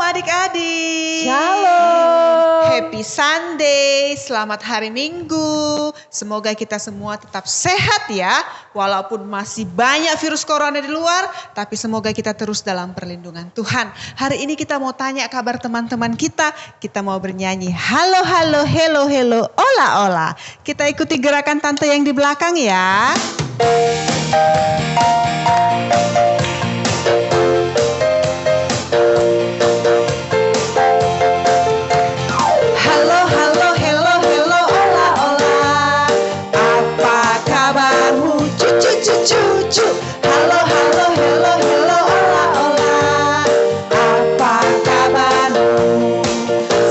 adik-adik. Shalom. Happy Sunday, selamat hari Minggu. Semoga kita semua tetap sehat ya. Walaupun masih banyak virus corona di luar, tapi semoga kita terus dalam perlindungan Tuhan. Hari ini kita mau tanya kabar teman-teman kita. Kita mau bernyanyi halo halo hello hello ola ola. Kita ikuti gerakan tante yang di belakang ya. Cucu, halo halo hello hello ola ola, apa kabarmu?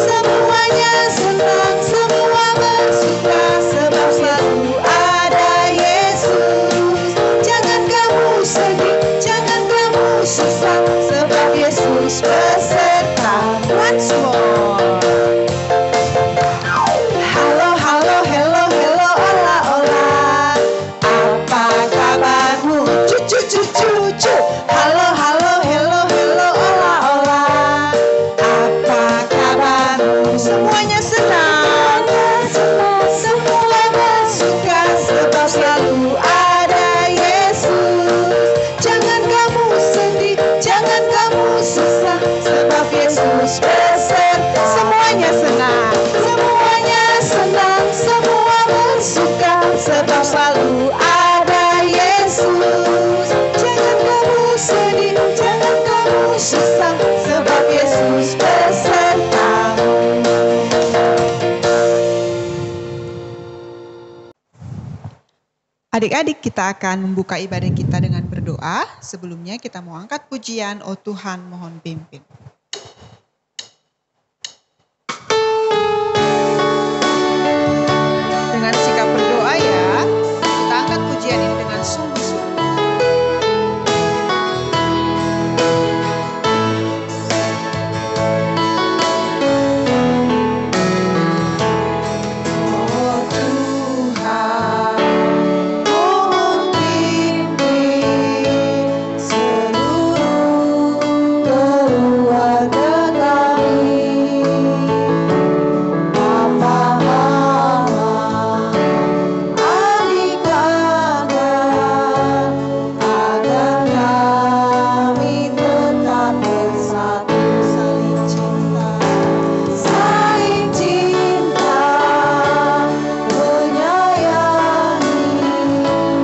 Semuanya senang, semua bersuka sebab selalu ada Yesus. Jangan kamu sedih, jangan kamu susah sebab Yesus beserta. Once more. Halo halo hello hello ola ola, apa kabarmu? Cucu cucu, halo halo hello hello ola ola, apa kabarmu? Semuanya senang, semua bersuka sebab selalu ada Yesus. Jangan kamu sedih, jangan kamu susah sebab Yesus beserta. Semuanya senang, semua bersuka sebab selalu ada Yesus. Jangan kamu sedih, jangan kamu susah sebab Yesus besertamu. Adik-adik, kita akan membuka ibadah kita dengan berdoa. Sebelumnya kita mau angkat pujian, oh Tuhan mohon pimpin. Dengan sikap berdoa ya, kita angkat pujian ini dengan sungguh-sungguh. Oh Tuhan, mohon pimpin seluruh keluarga kami. Papa, Mama, adik, kakak, agar kami tetap bersatu saling cinta, menyayangi,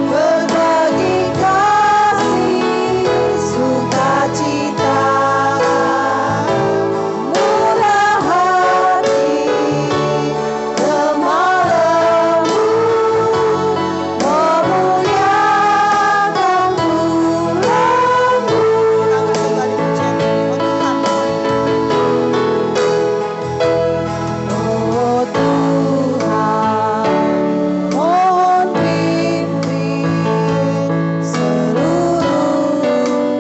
berbagi kasih, sukacita, murah hati, lemah lembut, memuliakan Tuhanmu. Oh Tuhan, mohon pimpin seluruh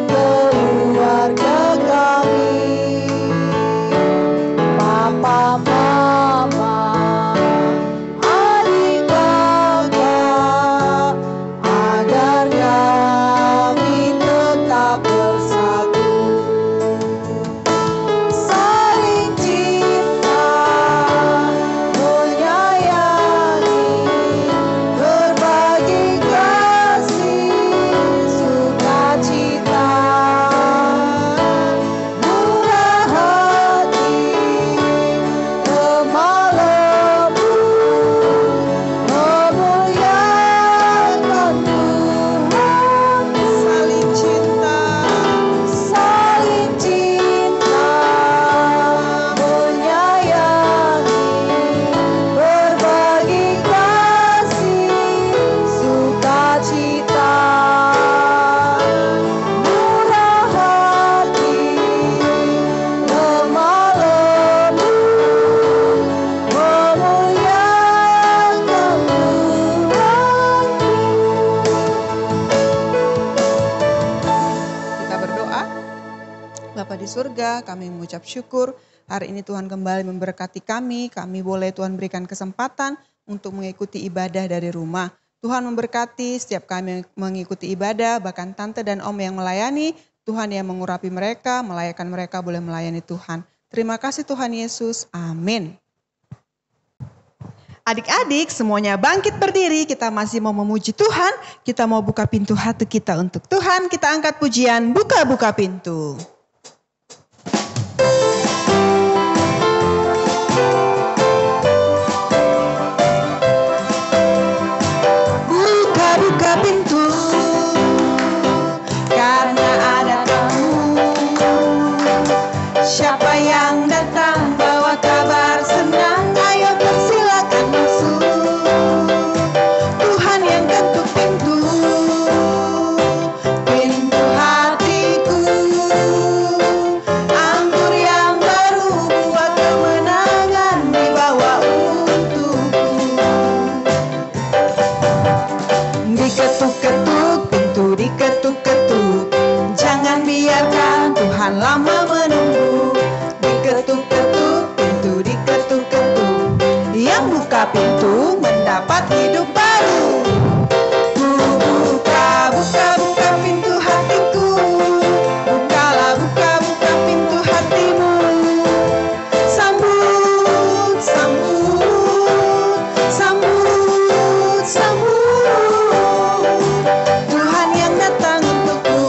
keluarga kami. Papa, Mama, adik, kakak, agar kami tetap bersatu, saling cinta, menyayangi, berbagi kasih, sukacita, murah hati, lemah lembut, memuliakan Tuhan. Saling cinta, menyayangi, berbagi kasih, sukacita, murah hati, lemah lembut, memuliakan Tuhan. Kita berdoa. Bapa di surga, kami mengucap syukur. Hari ini Tuhan kembali memberkati kami. Kami boleh Tuhan berikan kesempatan untuk mengikuti ibadah dari rumah. Tuhan memberkati setiap kami mengikuti ibadah, bahkan tante dan om yang melayani. Tuhan yang mengurapi mereka, melayakan mereka boleh melayani Tuhan. Terima kasih Tuhan Yesus. Amin. Adik-adik semuanya bangkit berdiri, kita masih mau memuji Tuhan. Kita mau buka pintu hati kita untuk Tuhan. Kita angkat pujian, buka-buka pintu. Buka-buka pintu, karena ada tamu. Siapa yang datang bawa kabar senang, ayo persilakan masuk. Tuhan yang ketuk pintu, pintu hatiku. Anggur yang baru buat kemenangan dibawa untukku. Diketuk-ketuk pintu, diketuk-ketuk, jangan biarkan Tuhan lama menunggu. Diketuk-ketuk pintu, diketuk-ketuk, yang buka pintu mendapat hidup baru. Buka pintu hatiku, bukalah buka pintu hatimu. Sambut, sambut, sambut, sambut Tuhan yang datang untukku.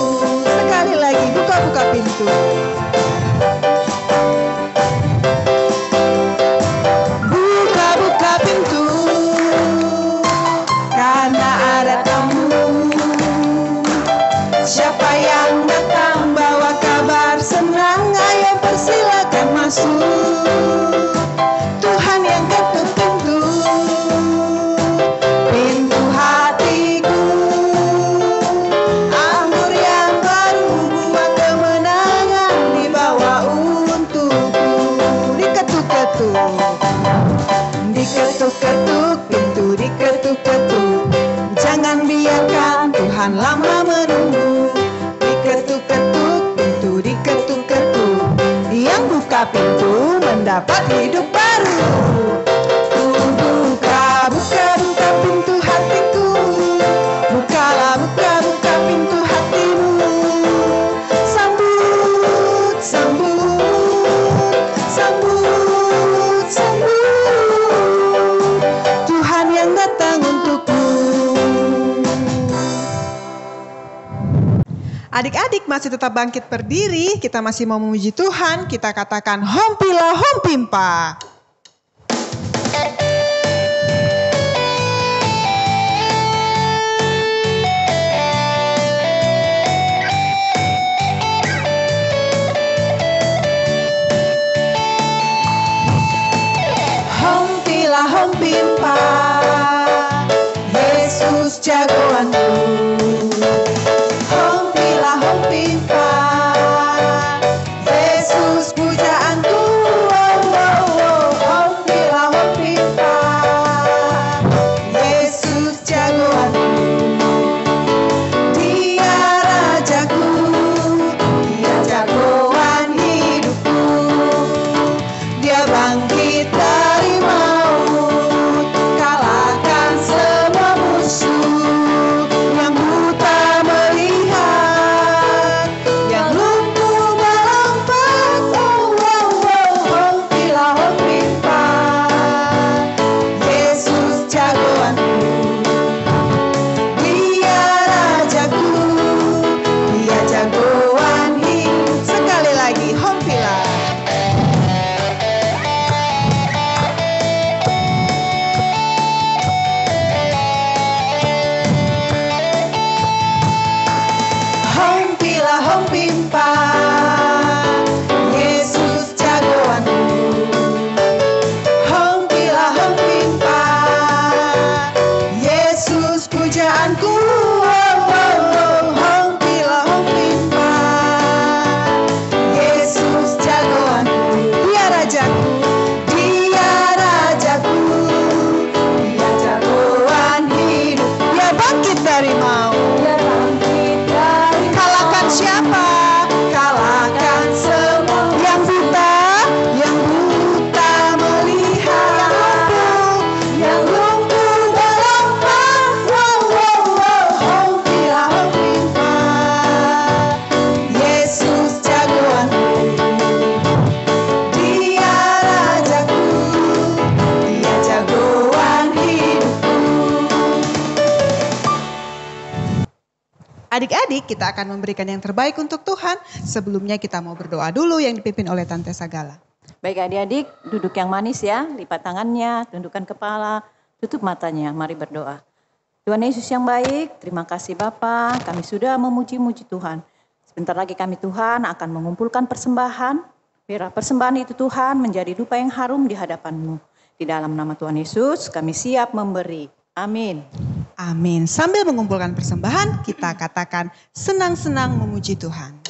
Sekali lagi buka pintu. Buka pintu, karena ada tamu. Siapa yang datang bawa kabar senang, ayo persilakan masuk. Tuhan yang ketuk pintu, pintu hatiku. Anggur yang baru buat kemenangan dibawa untukku. Diketuk-ketuk, diketuk-ketuk pintu, diketuk-ketuk, jangan biarkan Tuhan lama menunggu. Diketuk-ketuk pintu, diketuk-ketuk, yang buka pintu mendapat hidup baru. Buka pintu hatiku, bukalah buka pintu hatimu. Sambut, sambut, sambut, sambut Tuhan yang datang untukku. Adik-adik masih tetap bangkit berdiri, kita masih mau memuji Tuhan. Kita katakan hompilah hompimpa. Hompilah hompimpa, Yesus jagoanku. Hompilah hompimpa, Yesus pujaanku. Oh, oh, oh. Adik-adik, kita akan memberikan yang terbaik untuk Tuhan. Sebelumnya kita mau berdoa dulu yang dipimpin oleh Tante Sagala. Baik adik-adik, duduk yang manis ya, lipat tangannya, tundukkan kepala, tutup matanya, mari berdoa. Tuhan Yesus yang baik, terima kasih Bapa, kami sudah memuji-muji Tuhan. Sebentar lagi kami Tuhan akan mengumpulkan persembahan, biarlah persembahan itu Tuhan menjadi dupa yang harum di hadapan-Mu. Di dalam nama Tuhan Yesus kami siap memberi. Amin. Amin. Sambil mengumpulkan persembahan, kita katakan senang-senang memuji Tuhan.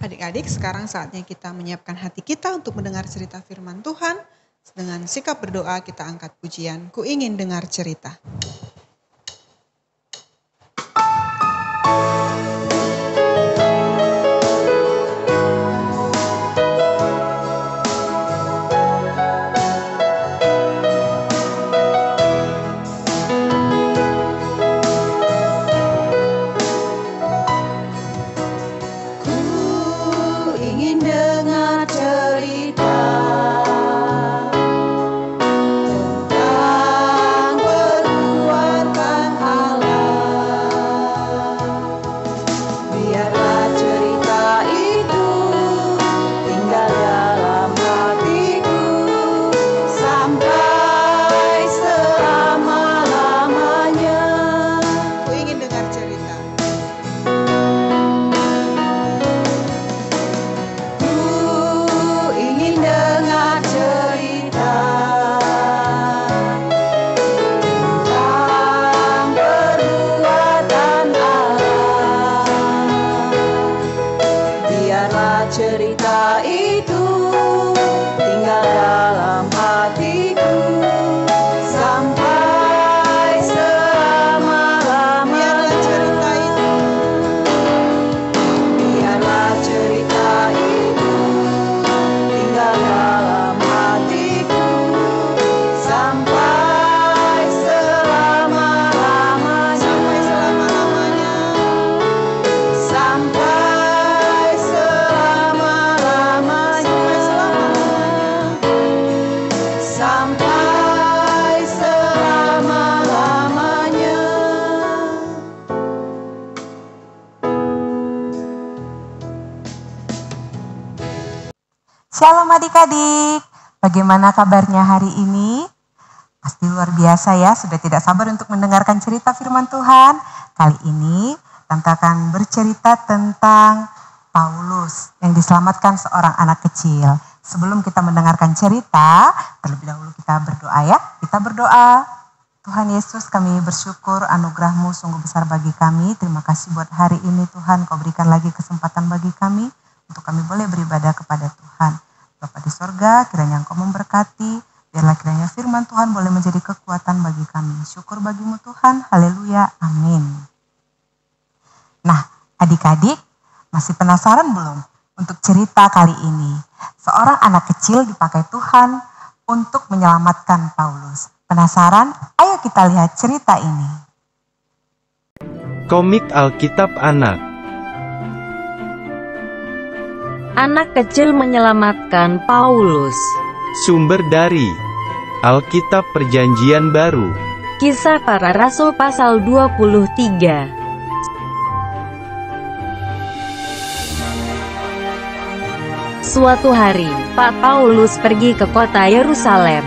Adik-adik, sekarang saatnya kita menyiapkan hati kita untuk mendengar cerita firman Tuhan. Dengan sikap berdoa kita angkat pujian, Ku ingin dengar cerita. Shalom adik-adik, bagaimana kabarnya hari ini? Pasti luar biasa ya, sudah tidak sabar untuk mendengarkan cerita firman Tuhan. Kali ini Tante akan bercerita tentang Paulus yang diselamatkan seorang anak kecil. Sebelum kita mendengarkan cerita, terlebih dahulu kita berdoa ya. Kita berdoa, Tuhan Yesus, kami bersyukur anugerah-Mu sungguh besar bagi kami. Terima kasih buat hari ini Tuhan, Kau berikan lagi kesempatan bagi kami untuk kami boleh beribadah kepada Tuhan. Bapa di sorga, kiranya Engkau memberkati, biarlah kiranya firman Tuhan boleh menjadi kekuatan bagi kami. Syukur bagimu Tuhan, haleluya, amin. Nah, adik-adik, masih penasaran belum untuk cerita kali ini? Seorang anak kecil dipakai Tuhan untuk menyelamatkan Paulus. Penasaran? Ayo kita lihat cerita ini. Komik Alkitab Anak. Anak kecil menyelamatkan Paulus. Sumber dari Alkitab Perjanjian Baru. Kisah Para Rasul pasal 23. Suatu hari, Pak Paulus pergi ke kota Yerusalem.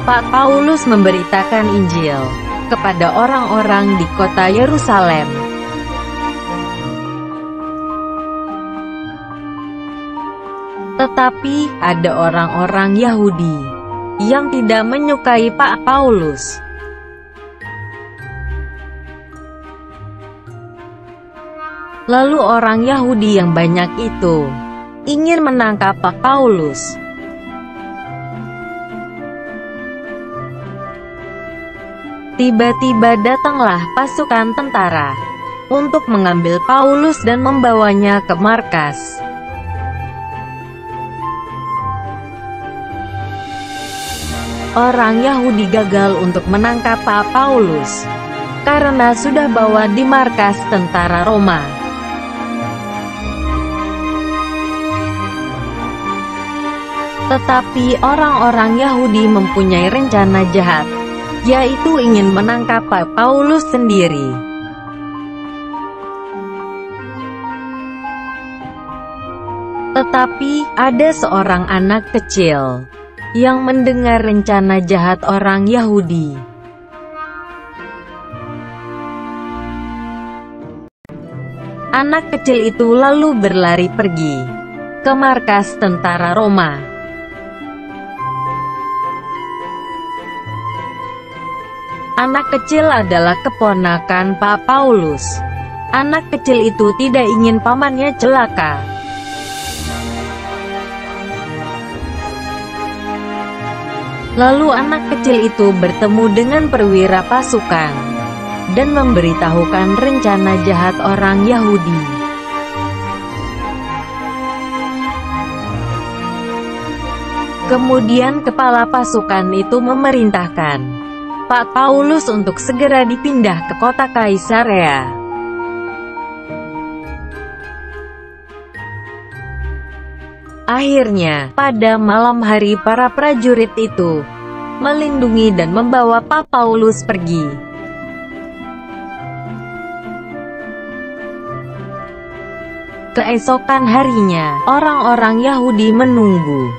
Pak Paulus memberitakan Injil kepada orang-orang di kota Yerusalem. Tetapi ada orang-orang Yahudi yang tidak menyukai Pak Paulus. Lalu orang Yahudi yang banyak itu ingin menangkap Pak Paulus. Tiba-tiba datanglah pasukan tentara untuk mengambil Paulus dan membawanya ke markas. Orang Yahudi gagal untuk menangkap Pak Paulus karena sudah bawa di markas tentara Roma. Tetapi orang-orang Yahudi mempunyai rencana jahat, yaitu ingin menangkap Pak Paulus sendiri. Tetapi ada seorang anak kecil yang mendengar rencana jahat orang Yahudi. Anak kecil itu lalu berlari pergi ke markas tentara Roma. Anak kecil adalah keponakan Pak Paulus. Anak kecil itu tidak ingin pamannya celaka. Lalu anak kecil itu bertemu dengan perwira pasukan dan memberitahukan rencana jahat orang Yahudi. Kemudian kepala pasukan itu memerintahkan Pak Paulus untuk segera dipindah ke kota Kaisarea. Akhirnya, pada malam hari para prajurit itu melindungi dan membawa Pak Paulus pergi. Keesokan harinya, orang-orang Yahudi menunggu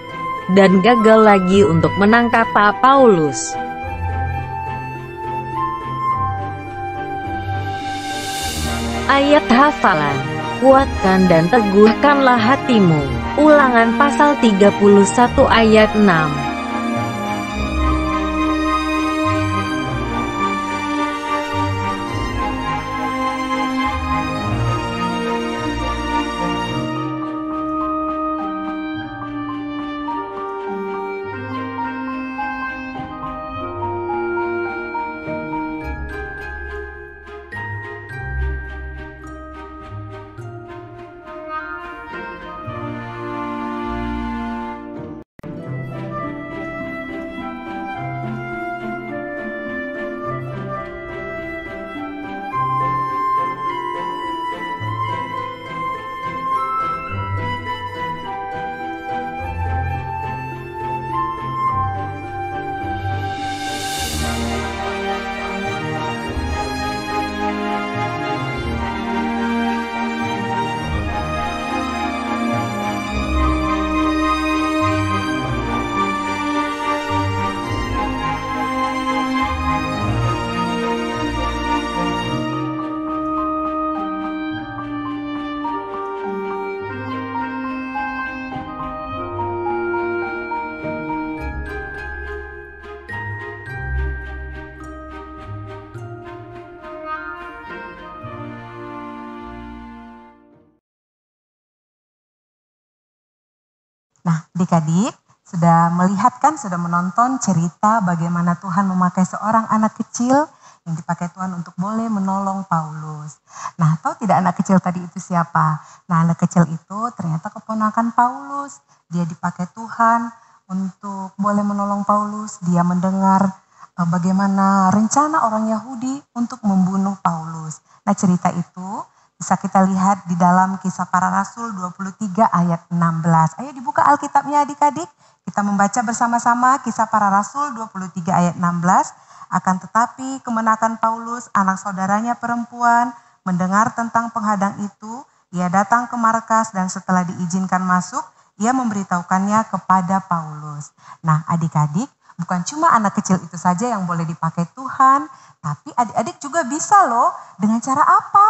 dan gagal lagi untuk menangkap Pak Paulus. Ayat hafalan, kuatkan dan teguhkanlah hatimu. Ulangan pasal 31 ayat 6. Nah, adik-adik sudah melihat kan, sudah menonton cerita bagaimana Tuhan memakai seorang anak kecil yang dipakai Tuhan untuk boleh menolong Paulus. Nah, tahu tidak anak kecil tadi itu siapa? Nah, anak kecil itu ternyata keponakan Paulus. Dia dipakai Tuhan untuk boleh menolong Paulus. Dia mendengar bagaimana rencana orang Yahudi untuk membunuh Paulus. Nah, cerita itu bisa kita lihat di dalam Kisah Para Rasul 23 ayat 16. Ayo dibuka Alkitabnya adik-adik. Kita membaca bersama-sama Kisah Para Rasul 23 ayat 16. Akan tetapi kemenakan Paulus, anak saudaranya perempuan, mendengar tentang penghadang itu, ia datang ke markas dan setelah diizinkan masuk, ia memberitahukannya kepada Paulus. Nah, adik-adik, bukan cuma anak kecil itu saja yang boleh dipakai Tuhan, tapi adik-adik juga bisa loh. Dengan cara apa?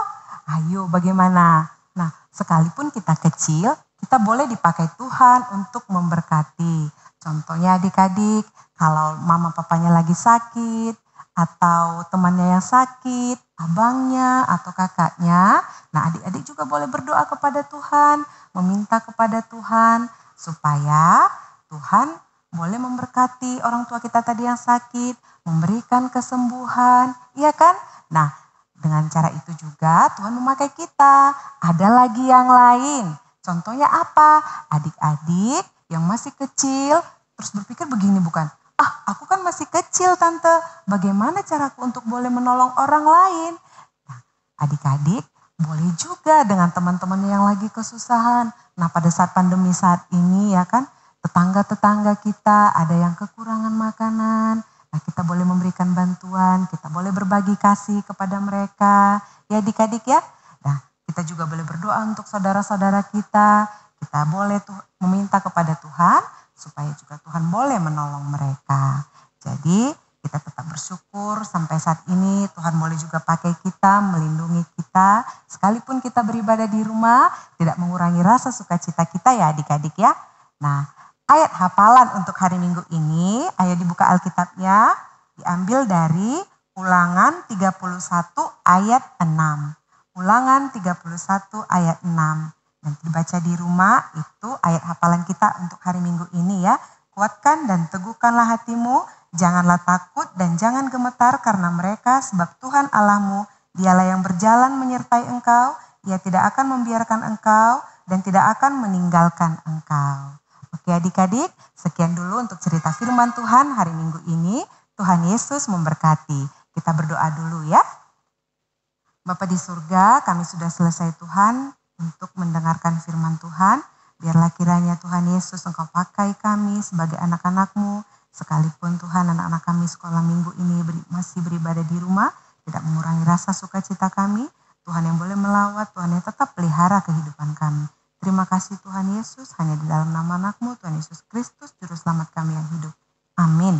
Ayo bagaimana? Nah, sekalipun kita kecil, kita boleh dipakai Tuhan untuk memberkati. Contohnya adik-adik, kalau mama papanya lagi sakit, atau temannya yang sakit, abangnya atau kakaknya. Nah, adik-adik juga boleh berdoa kepada Tuhan, meminta kepada Tuhan supaya Tuhan boleh memberkati orang tua kita tadi yang sakit, memberikan kesembuhan, iya kan? Nah, dengan cara itu juga Tuhan memakai kita. Ada lagi yang lain. Contohnya apa? Adik-adik yang masih kecil terus berpikir begini bukan? Aku kan masih kecil tante, bagaimana caraku untuk boleh menolong orang lain? Nah, adik-adik boleh juga dengan teman-teman yang lagi kesusahan. Nah, pada saat pandemi saat ini ya kan, tetangga-tetangga kita ada yang kekurangan makanan. Nah, kita boleh memberikan bantuan, kita boleh berbagi kasih kepada mereka. Ya adik-adik ya. Nah, kita juga boleh berdoa untuk saudara-saudara kita. Kita boleh meminta kepada Tuhan supaya juga Tuhan boleh menolong mereka. Jadi kita tetap bersyukur sampai saat ini Tuhan boleh juga pakai kita, melindungi kita. Sekalipun kita beribadah di rumah, tidak mengurangi rasa sukacita kita ya adik-adik ya. Nah, ayat hafalan untuk hari Minggu ini, ayo dibuka Alkitabnya, diambil dari Ulangan 31 ayat 6. Ulangan 31 ayat 6. Nanti dibaca di rumah, itu ayat hafalan kita untuk hari Minggu ini ya. Kuatkan dan teguhkanlah hatimu, janganlah takut dan jangan gemetar karena mereka, sebab Tuhan Allahmu, dialah yang berjalan menyertai engkau, ia tidak akan membiarkan engkau dan tidak akan meninggalkan engkau. Oke adik-adik, sekian dulu untuk cerita firman Tuhan hari Minggu ini. Tuhan Yesus memberkati. Kita berdoa dulu ya. Bapa di surga, kami sudah selesai Tuhan untuk mendengarkan firman Tuhan. Biarlah kiranya Tuhan Yesus Engkau pakai kami sebagai anak-anak-Mu. Sekalipun Tuhan anak-anak kami sekolah minggu ini masih beribadah di rumah, tidak mengurangi rasa sukacita kami. Tuhan yang boleh melawat, Tuhan yang tetap pelihara kehidupan kami. Terima kasih Tuhan Yesus, hanya di dalam nama anak-Mu, Tuhan Yesus Kristus, Juru Selamat kami yang hidup. Amin.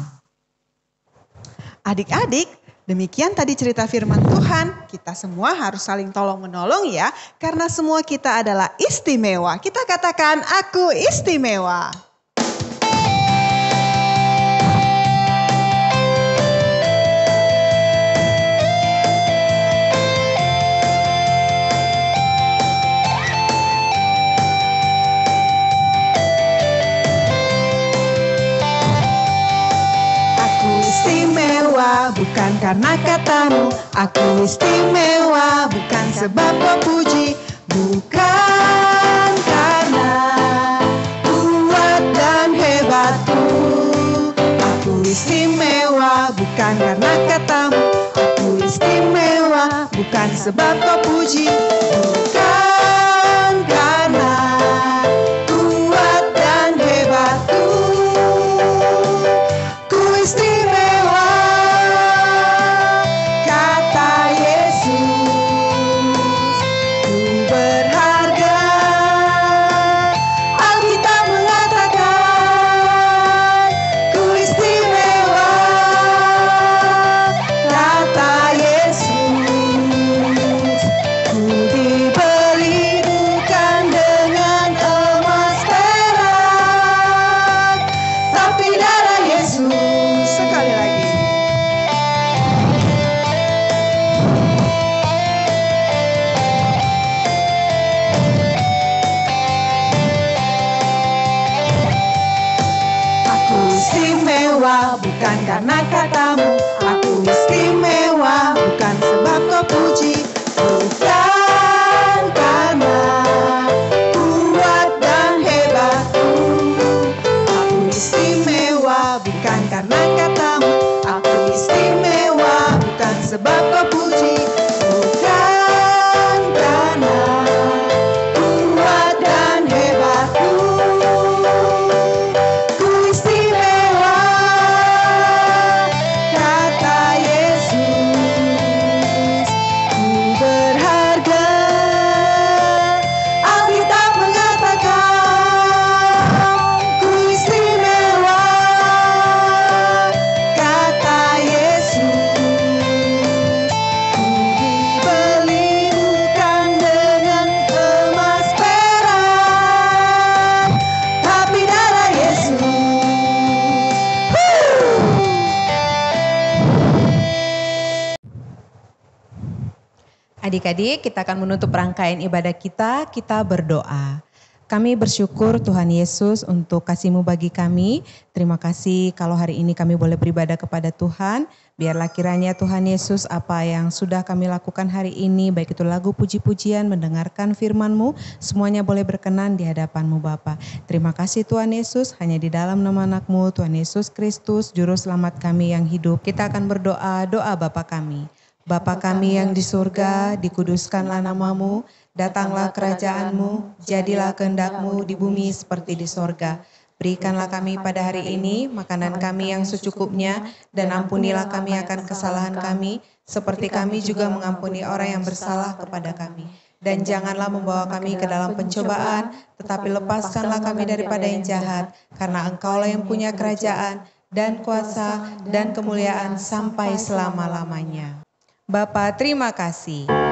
Adik-adik, demikian tadi cerita firman Tuhan. Kita semua harus saling tolong-menolong ya, karena semua kita adalah istimewa. Kita katakan, aku istimewa. Bukan karena katamu, aku istimewa, bukan sebab kau puji, bukan karena kuat dan hebatku. Aku istimewa, bukan karena katamu, aku istimewa, bukan sebab kau puji, bukan karena kuat dan hebatku. Ku istimewa, bukan karena katamu, aku istimewa, bukan sebab kau puji, bukan karena kuat dan hebatku. Aku istimewa, bukan karena katamu, aku istimewa, bukan sebab kau puji, bukan karena kuat dan hebatku. Kata Yesus, ku berharga. Adik-adik, kita akan menutup rangkaian ibadah kita berdoa. Kami bersyukur Tuhan Yesus untuk kasih-Mu bagi kami. Terima kasih kalau hari ini kami boleh beribadah kepada Tuhan. Biarlah kiranya Tuhan Yesus apa yang sudah kami lakukan hari ini, baik itu lagu puji-pujian, mendengarkan firman-Mu, semuanya boleh berkenan di hadapan-Mu Bapa. Terima kasih Tuhan Yesus, hanya di dalam nama anak-Mu, Tuhan Yesus Kristus, Juru Selamat kami yang hidup. Kita akan berdoa, doa Bapa kami. Bapa kami yang di surga, dikuduskanlah nama-Mu, datanglah kerajaan-Mu, jadilah kehendak-Mu di bumi seperti di sorga. Berikanlah kami pada hari ini makanan kami yang secukupnya, dan ampunilah kami akan kesalahan kami, seperti kami juga mengampuni orang yang bersalah kepada kami. Dan janganlah membawa kami ke dalam pencobaan, tetapi lepaskanlah kami daripada yang jahat, karena Engkaulah yang punya kerajaan, dan kuasa, dan kemuliaan sampai selama-lamanya. Bapa, terima kasih. Bapa,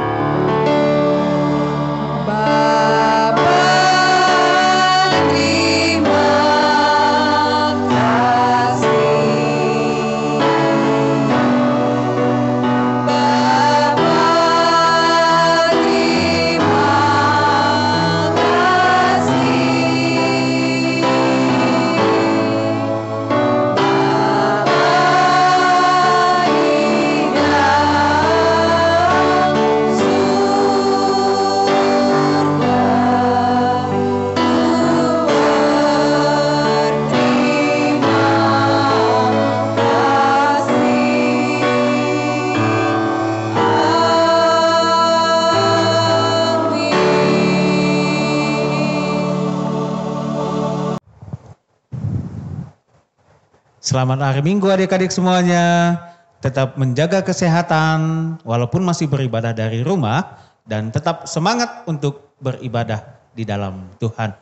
terima kasih. Bapa, terima kasih. Selamat hari Minggu adik-adik semuanya. Tetap menjaga kesehatan walaupun masih beribadah dari rumah. Dan tetap semangat untuk beribadah di dalam Tuhan.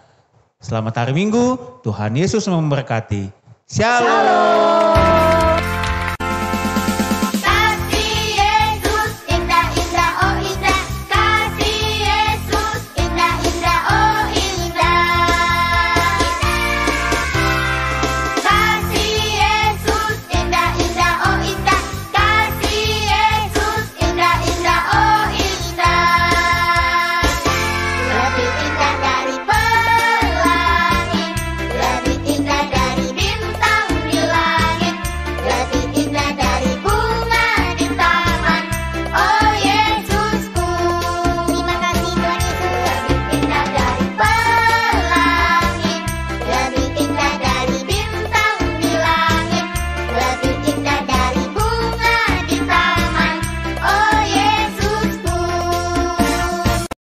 Selamat hari Minggu, Tuhan Yesus memberkati. Shalom.